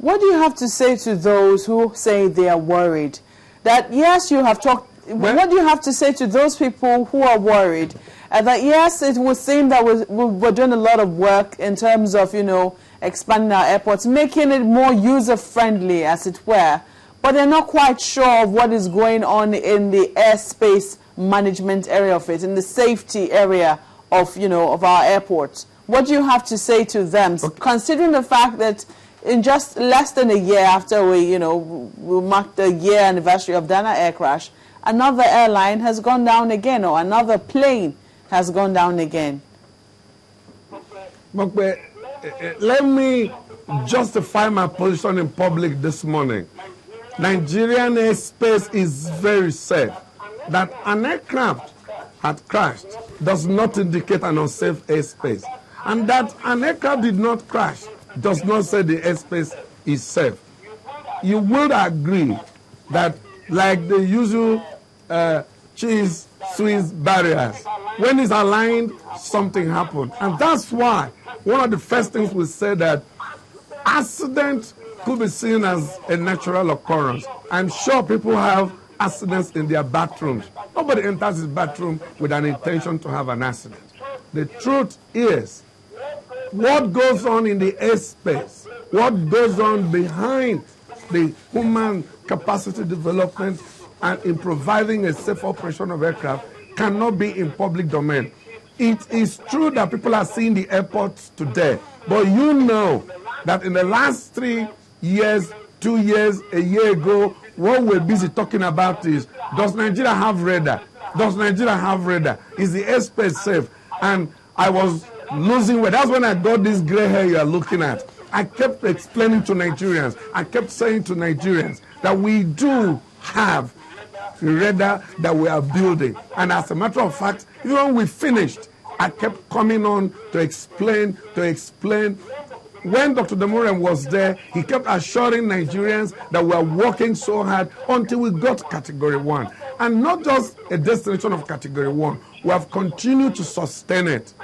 What do you have to say to those who say they are worried? That yes, you have talked. What do you have to say to those people who are worried? That yes, it would seem that we're doing a lot of work in terms of, you know, expanding our airports, making it more user-friendly, as it were. But they're not quite sure of what is going on in the airspace management area of it, in the safety area of, you know, of our airports. What do you have to say to them, considering the fact that in just less than a year after we marked the year anniversary of Dana air crash, another airline has gone down again, or another plane has gone down again? Let me justify my position in public this morning. Nigerian airspace is very safe. That an aircraft had crashed does not indicate an unsafe airspace. And that an aircraft did not crash does not say the airspace is safe. You would agree that, like the usual cheese Swiss barriers, when it's aligned, something happened. And that's why one of the first things we say that accident could be seen as a natural occurrence. I'm sure people have accidents in their bathrooms. Nobody enters his bathroom with an intention to have an accident. The truth is, what goes on in the airspace, what goes on behind the human capacity development and in providing a safe operation of aircraft cannot be in public domain. It is true that people are seeing the airports today, but you know that in the last 3 years, 2 years, a year ago, what we're busy talking about is, does Nigeria have radar? Does Nigeria have radar? Is the airspace safe? And I was losing weight. That's when I got this gray hair you are looking at. I kept explaining to Nigerians, I kept saying to Nigerians that we do have radar that we are building. And as a matter of fact, even when we finished, I kept coming on to explain. When Dr. Demoren was there, he kept assuring Nigerians that we are working so hard until we got Category 1. And not just a destination of Category 1, we have continued to sustain it.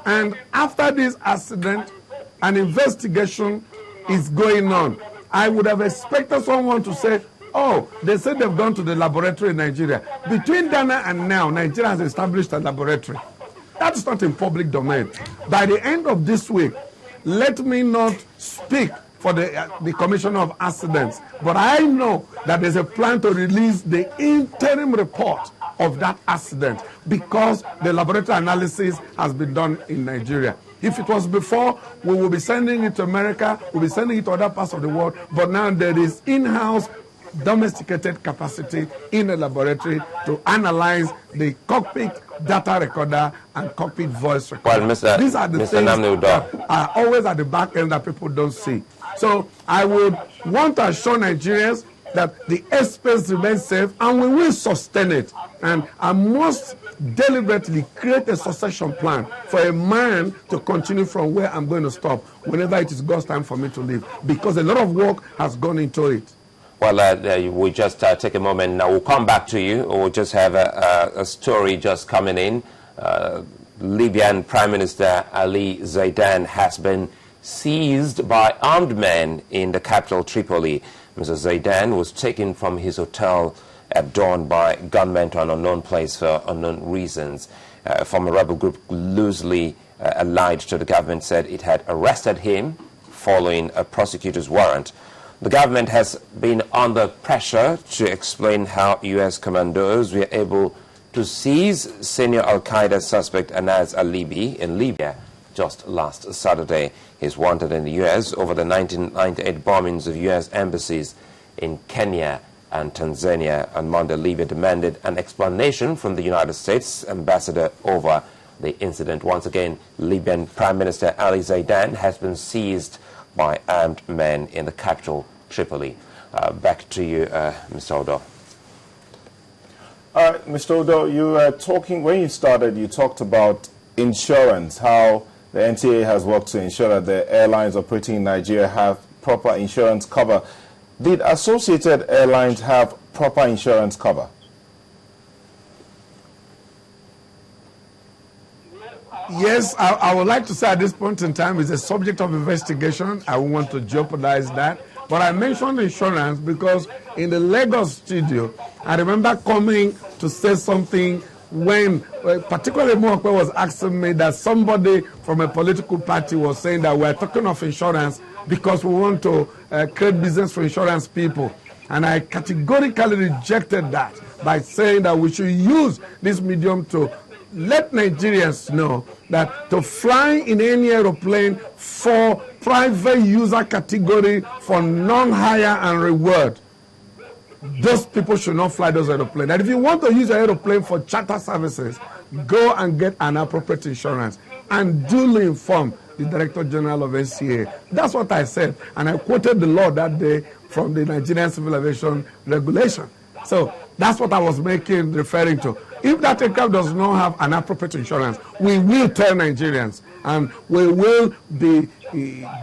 And after this accident, an investigation is going on. I would have expected someone to say, oh, they said they've gone to the laboratory in Nigeria. Between Dana and now, Nigeria has established a laboratory. That's not in public domain. By the end of this week, let me not speak for the Commissioner of Accidents, but I know that there's a plan to release the interim report of that accident because the laboratory analysis has been done in Nigeria. If it was before, we will be sending it to America, we'll be sending it to other parts of the world, but now there is in-house domesticated capacity in a laboratory to analyze the cockpit data recorder and cockpit voice recorder. Well, these are the things that are always at the back end that people don't see. So I would want to assure Nigerians that the airspace remains safe and we will sustain it. And I must deliberately create a succession plan for a man to continue from where I'm going to stop whenever it is God's time for me to leave, because a lot of work has gone into it. Well, we just take a moment now. We'll come back to you. We'll just have a story just coming in. Libyan Prime Minister Ali Zaidan has been seized by armed men in the capital Tripoli. Mr. Zaidan was taken from his hotel at dawn by gunmen to an unknown place for unknown reasons. From a rebel group loosely allied to the government said it had arrested him following a prosecutor's warrant. The government has been under pressure to explain how U.S. commandos were able to seize senior al-Qaeda suspect Anas al-Libi in Libya just last Saturday. He's wanted in the U.S. over the 1998 bombings of U.S. embassies in Kenya and Tanzania. On Monday, Libya demanded an explanation from the United States ambassador over the incident. Once again, Libyan Prime Minister Ali Zaidan has been seized by armed men in the capital, Tripoli. Back to you, Mr. Odo. All right, Mr. Odo, you were talking, when you started, you talked about insurance, how the NTA has worked to ensure that the airlines operating in Nigeria have proper insurance cover. Did Associated Airlines have proper insurance cover? Yes, I would like to say at this point in time it's a subject of investigation. I won't want to jeopardize that. But I mentioned insurance because in the Lagos studio, I remember coming to say something when, particularly Moakwe was asking me that somebody from a political party was saying that we're talking of insurance because we want to create business for insurance people. And I categorically rejected that by saying that we should use this medium to let Nigerians know that to fly in any aeroplane for private user category for non-hire and reward, those people should not fly those aeroplanes. And if you want to use an aeroplane for charter services, go and get an appropriate insurance and duly inform the Director General of NCA. That's what I said. And I quoted the law that day from the Nigerian Civil Aviation Regulation. So that's what I was referring to. If that aircraft does not have an appropriate insurance, we will tell Nigerians, and we will be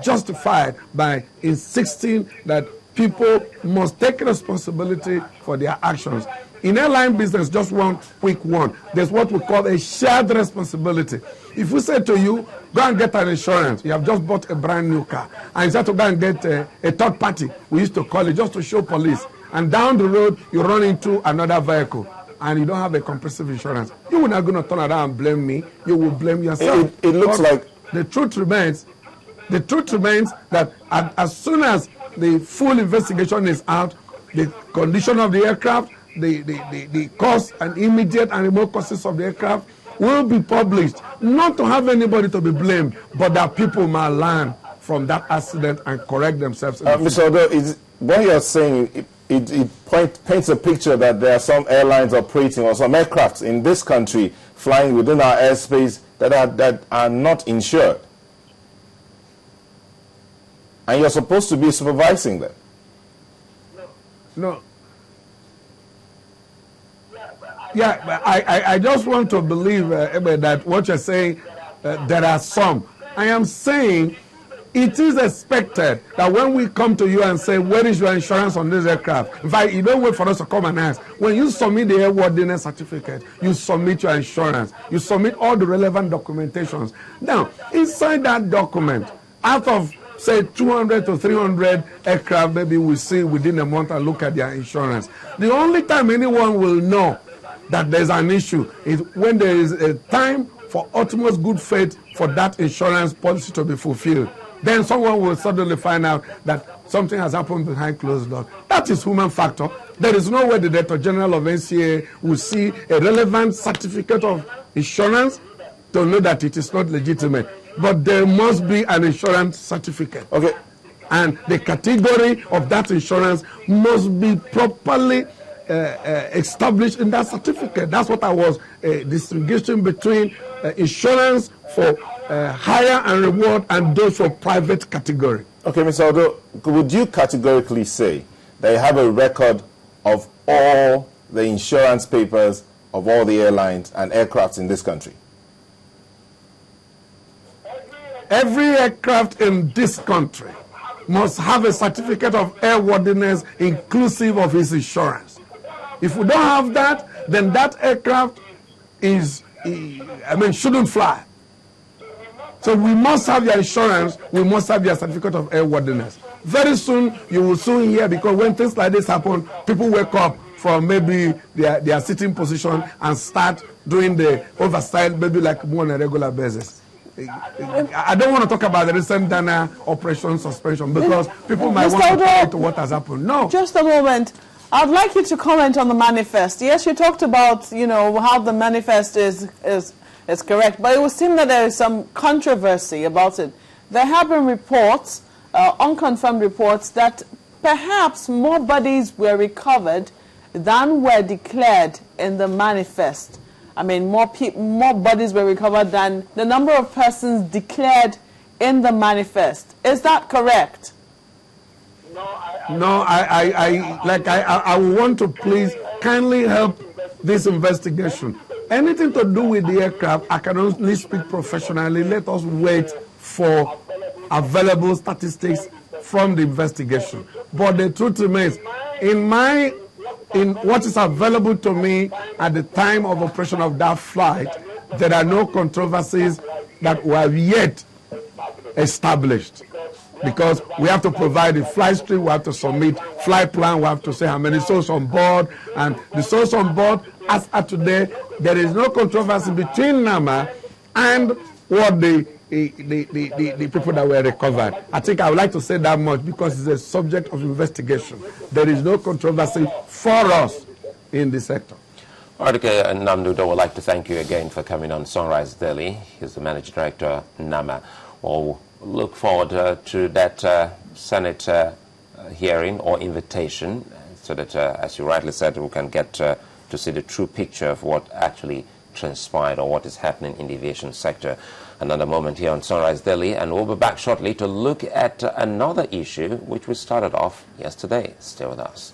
justified by insisting that people must take responsibility for their actions. In airline business, just one quick one, there's what we call a shared responsibility. If we say to you, go and get an insurance, you have just bought a brand new car, and you have to go and get a third party, we used to call it, just to show police, and down the road, you run into another vehicle, and you don't have a comprehensive insurance, you are not going to turn around and blame me, you will blame yourself. It looks like the truth remains that as soon as the full investigation is out, the condition of the aircraft, the cost and immediate and remote causes of the aircraft will be published, not to have anybody to be blamed, but that people might learn from that accident and correct themselves. Mr. Odo, what you're saying, it paints a picture that there are some airlines operating or some aircrafts in this country flying within our airspace that are not insured. And you're supposed to be supervising them. No. Yeah, but I just want to believe that what you're saying, there are some. I am saying it is expected that when we come to you and say, where is your insurance on this aircraft? In fact, you don't wait for us to come and ask. When you submit the airworthiness certificate, you submit your insurance. You submit all the relevant documentations. Now, inside that document, out of say 200 to 300 aircraft, maybe we see within a month and look at their insurance. The only time anyone will know that there's an issue is when there is a time for utmost good faith for that insurance policy to be fulfilled. Then someone will suddenly find out that something has happened behind closed doors. That is human factor. There is no way the Director General of NCA will see a relevant certificate of insurance to know that it is not legitimate. But there must be an insurance certificate. Okay. And the category of that insurance must be properly established in that certificate. That's what I was distinguishing between insurance for hire and reward and those for private category. Okay, Mr. Odo, would you categorically say that you have a record of all the insurance papers of all the airlines and aircrafts in this country? Every aircraft in this country must have a certificate of airworthiness inclusive of its insurance. If we don't have that, then that aircraft shouldn't fly. So we must have your insurance, we must have your certificate of airworthiness. Very soon, you will soon hear, because when things like this happen, people wake up from maybe their sitting position and start doing the oversight, maybe like more on a regular basis. I don't want to talk about the recent Dana operation suspension because people might want to relate to what has happened. No. Just a moment. I'd like you to comment on the manifest. Yes, you talked about, how the manifest is correct, but it would seem that there is some controversy about it. There have been reports, unconfirmed reports, that perhaps more bodies were recovered than were declared in the manifest. I mean, more bodies were recovered than the number of persons declared in the manifest. Is that correct? No, I want to please kindly help this investigation. Anything to do with the aircraft, I can only speak professionally. Let us wait for available statistics from the investigation. But the truth remains, in what is available to me at the time of operation of that flight, there are no controversies that were yet established. because we have to provide the flight stream, we have to submit flight plan, we have to say how many souls on board, and the souls on board, as of today, there is no controversy between NAMA and what the people that were recovered. I think I would like to say that much because it's a subject of investigation. There is no controversy for us in this sector. Okay, Namdudo, would like to thank you again for coming on Sunrise Daily. He's the Managing Director, NAMA. We'll look forward to that Senate hearing or invitation so that, as you rightly said, we can get to see the true picture of what actually transpired or what is happening in the aviation sector. Another moment here on Sunrise Daily, and we'll be back shortly to look at another issue which we started off yesterday. Stay with us.